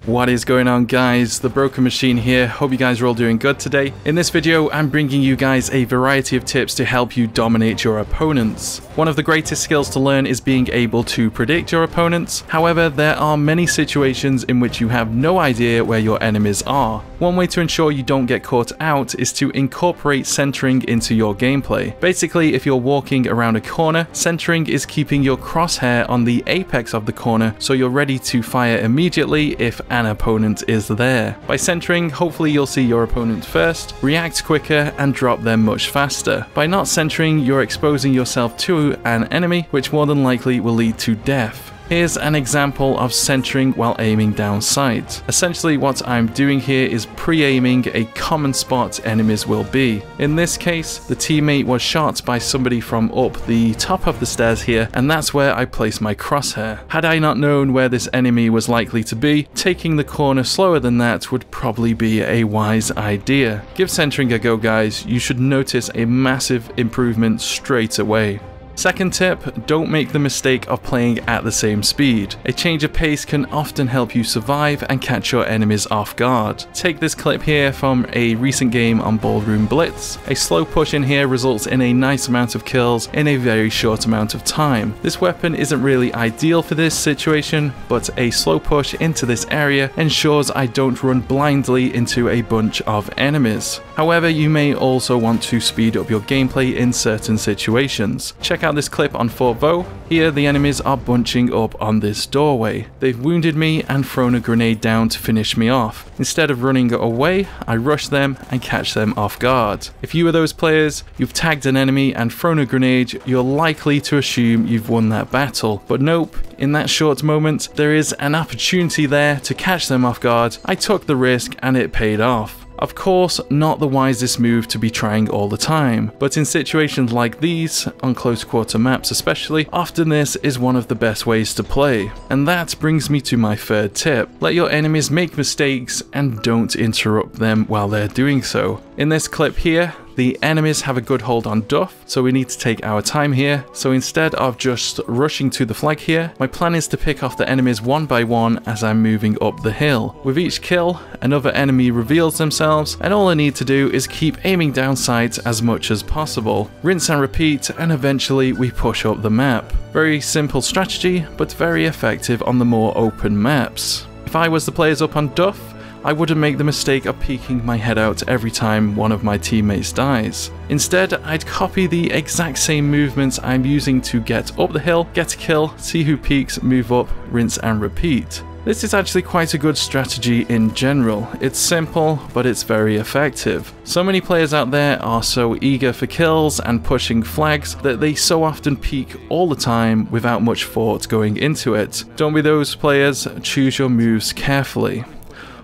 What is going on, guys? TheBrokenMachine here. Hope you guys are all doing good today. In this video, I'm bringing you guys a variety of tips to help you dominate your opponents. One of the greatest skills to learn is being able to predict your opponents. However, there are many situations in which you have no idea where your enemies are. One way to ensure you don't get caught out is to incorporate centering into your gameplay. Basically, if you're walking around a corner, centering is keeping your crosshair on the apex of the corner so you're ready to fire immediately if an opponent is there. By centering, hopefully you'll see your opponent first, react quicker, and drop them much faster. By not centering, you're exposing yourself to an enemy, which more than likely will lead to death. Here's an example of centering while aiming down sight. Essentially, what I'm doing here is pre-aiming a common spot enemies will be. In this case, the teammate was shot by somebody from up the top of the stairs here, and that's where I placed my crosshair. Had I not known where this enemy was likely to be, taking the corner slower than that would probably be a wise idea. Give centering a go, guys. You should notice a massive improvement straight away. Second tip, don't make the mistake of playing at the same speed. A change of pace can often help you survive and catch your enemies off guard. Take this clip here from a recent game on Ballroom Blitz. A slow push in here results in a nice amount of kills in a very short amount of time. This weapon isn't really ideal for this situation, but a slow push into this area ensures I don't run blindly into a bunch of enemies. However, you may also want to speed up your gameplay in certain situations. Check out this clip on Fort Vaux. Here the enemies are bunching up on this doorway. They've wounded me and thrown a grenade down to finish me off. Instead of running away, I rush them and catch them off guard. If you are those players, you've tagged an enemy and thrown a grenade, you're likely to assume you've won that battle. But nope, in that short moment, there is an opportunity there to catch them off guard. I took the risk and it paid off. Of course, not the wisest move to be trying all the time, but in situations like these, on close quarter maps especially, often this is one of the best ways to play. And that brings me to my third tip. Let your enemies make mistakes and don't interrupt them while they're doing so. In this clip here, the enemies have a good hold on Duff, so we need to take our time here. So instead of just rushing to the flag here, my plan is to pick off the enemies one by one as I'm moving up the hill. With each kill, another enemy reveals themselves, and all I need to do is keep aiming down sight as much as possible. Rinse and repeat, and eventually we push up the map. Very simple strategy, but very effective on the more open maps. If I was the players up on Duff, I wouldn't make the mistake of peeking my head out every time one of my teammates dies. Instead, I'd copy the exact same movements I'm using to get up the hill, get a kill, see who peeks, move up, rinse and repeat. This is actually quite a good strategy in general. It's simple, but it's very effective. So many players out there are so eager for kills and pushing flags that they so often peek all the time without much thought going into it. Don't be those players, choose your moves carefully.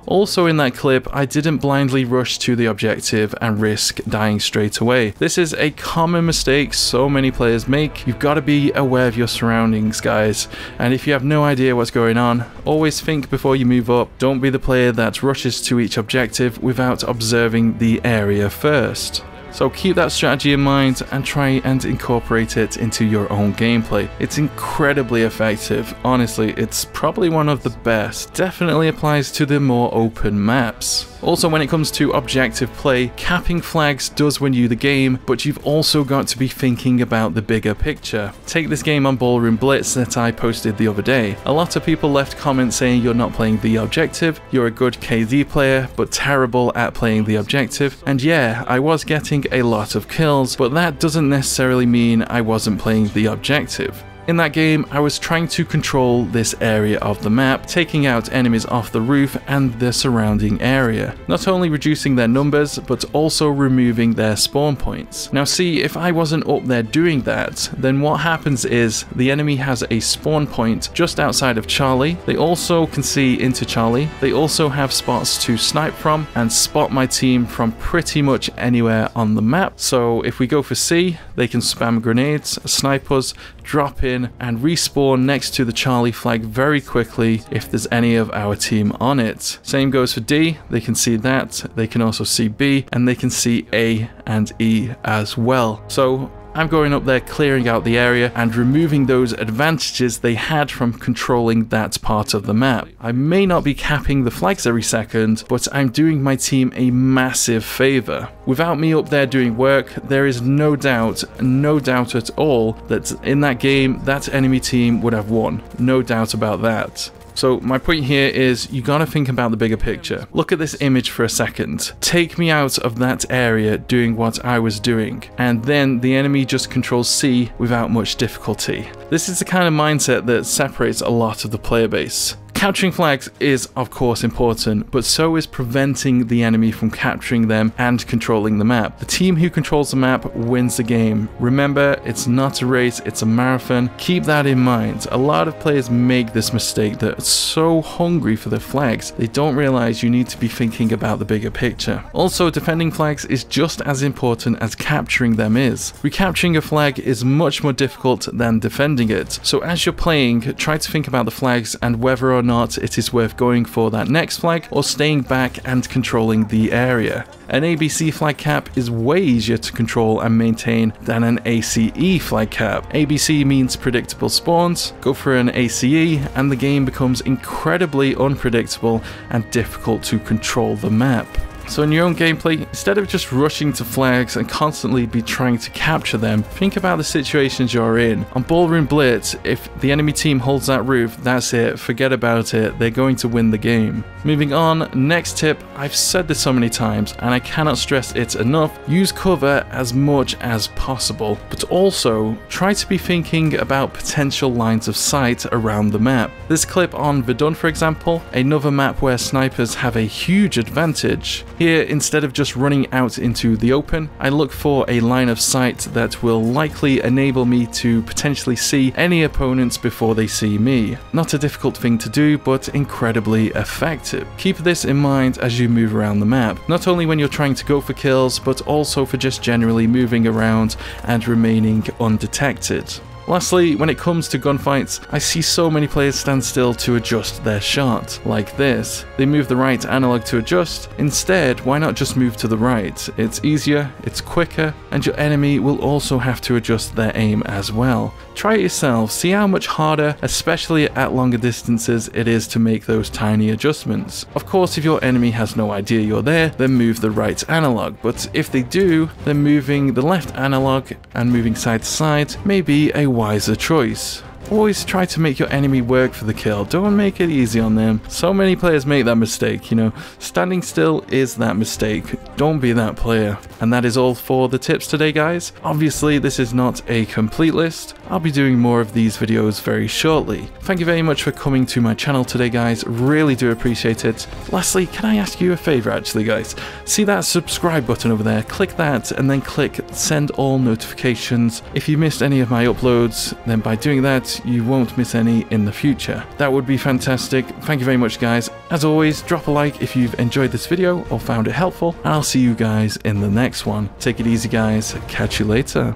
Also in that clip, I didn't blindly rush to the objective and risk dying straight away. This is a common mistake so many players make. You've got to be aware of your surroundings, guys. And if you have no idea what's going on, always think before you move up. Don't be the player that rushes to each objective without observing the area first. So keep that strategy in mind and try and incorporate it into your own gameplay. It's incredibly effective. Honestly, it's probably one of the best. Definitely applies to the more open maps. Also, when it comes to objective play, capping flags does win you the game, but you've also got to be thinking about the bigger picture. Take this game on Ballroom Blitz that I posted the other day. A lot of people left comments saying you're not playing the objective, you're a good KD player, but terrible at playing the objective. And yeah, I was getting a lot of kills, but that doesn't necessarily mean I wasn't playing the objective. In that game, I was trying to control this area of the map, taking out enemies off the roof and the surrounding area. Not only reducing their numbers, but also removing their spawn points. Now see, if I wasn't up there doing that, then what happens is the enemy has a spawn point just outside of Charlie. They also can see into Charlie. They also have spots to snipe from and spot my team from pretty much anywhere on the map. So if we go for C, they can spam grenades, snipe us, drop in and respawn next to the Charlie flag very quickly if there's any of our team on it. Same goes for D, they can see that, they can also see B, and they can see A and E as well. So I'm going up there, clearing out the area and removing those advantages they had from controlling that part of the map. I may not be capping the flags every second, but I'm doing my team a massive favor. Without me up there doing work, there is no doubt at all that in that game, that enemy team would have won. No doubt about that. So my point here is you gotta think about the bigger picture. Look at this image for a second. Take me out of that area doing what I was doing, and then the enemy just controls C without much difficulty. This is the kind of mindset that separates a lot of the player base. Capturing flags is of course important, but so is preventing the enemy from capturing them and controlling the map. The team who controls the map wins the game. Remember, it's not a race, it's a marathon. Keep that in mind. A lot of players make this mistake. They're so hungry for the flags, they don't realize you need to be thinking about the bigger picture. Also, defending flags is just as important as capturing them is. Recapturing a flag is much more difficult than defending it. So as you're playing, try to think about the flags and whether or not it is worth going for that next flag or staying back and controlling the area. An ABC flag cap is way easier to control and maintain than an ACE flag cap. ABC means predictable spawns. Go for an ACE and the game becomes incredibly unpredictable and difficult to control the map. So in your own gameplay, instead of just rushing to flags and constantly be trying to capture them, think about the situations you're in. On Ballroom Blitz, if the enemy team holds that roof, that's it, forget about it, they're going to win the game. Moving on, next tip, I've said this so many times and I cannot stress it enough, use cover as much as possible, but also try to be thinking about potential lines of sight around the map. This clip on Verdun, for example, another map where snipers have a huge advantage. Here, instead of just running out into the open, I look for a line of sight that will likely enable me to potentially see any opponents before they see me. Not a difficult thing to do, but incredibly effective. Keep this in mind as you move around the map, not only when you're trying to go for kills, but also for just generally moving around and remaining undetected. Lastly, when it comes to gunfights, I see so many players stand still to adjust their shot, like this. They move the right analog to adjust. Instead, why not just move to the right? It's easier, it's quicker, and your enemy will also have to adjust their aim as well. Try it yourself, see how much harder, especially at longer distances, it is to make those tiny adjustments. Of course, if your enemy has no idea you're there, then move the right analog, but if they do, then moving the left analog and moving side to side may be a wiser choice. Always try to make your enemy work for the kill, don't make it easy on them. So many players make that mistake, you know. Standing still is that mistake, don't be that player. And that is all for the tips today, guys. Obviously, this is not a complete list. I'll be doing more of these videos very shortly. Thank you very much for coming to my channel today, guys. Really do appreciate it. Lastly, can I ask you a favor actually, guys? See that subscribe button over there? Click that and then click send all notifications. If you missed any of my uploads, then by doing that, you won't miss any in the future. That would be fantastic. Thank you very much, guys. As always, drop a like if you've enjoyed this video or found it helpful, and I'll see you guys in the next one. Take it easy, guys. Catch you later.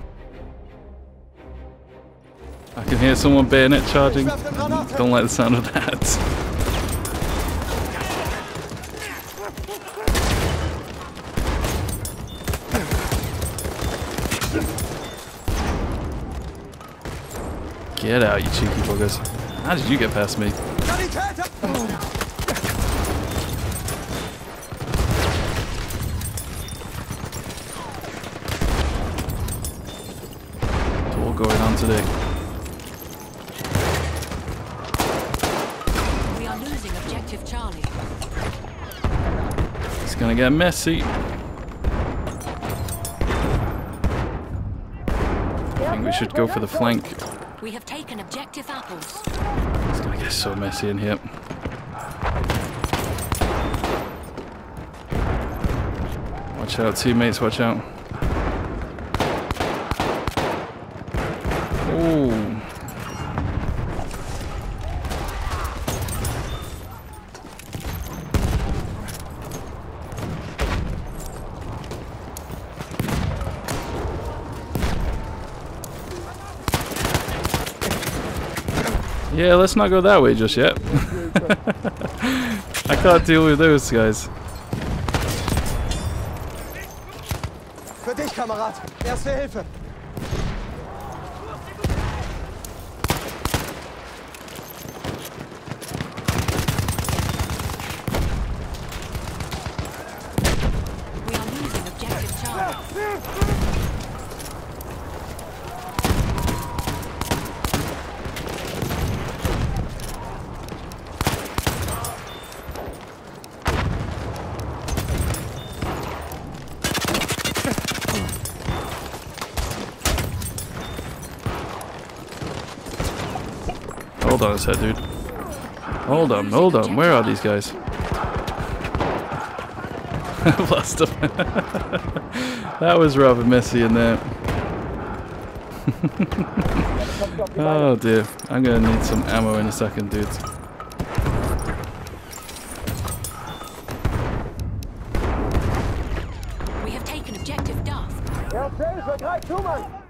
I can hear someone bayonet charging. Don't like the sound of that. Get out, you cheeky buggers. How did you get past me? What's all going on today? We are losing objective Charlie. It's gonna get messy. I think we should go for the flank. We have taken objective apples. It's gonna get so messy in here. Watch out, teammates, watch out. Ooh. Yeah, let's not go that way just yet. I can't deal with those guys. Für dich, Kamerad. Erste Hilfe. Hold on a sec, dude. Hold on. Where are these guys? I've lost them. That was rather messy in there. Oh dear. I'm gonna need some ammo in a second, dudes. We have taken objective Duff. Ja, okay, vergleich, tu mal!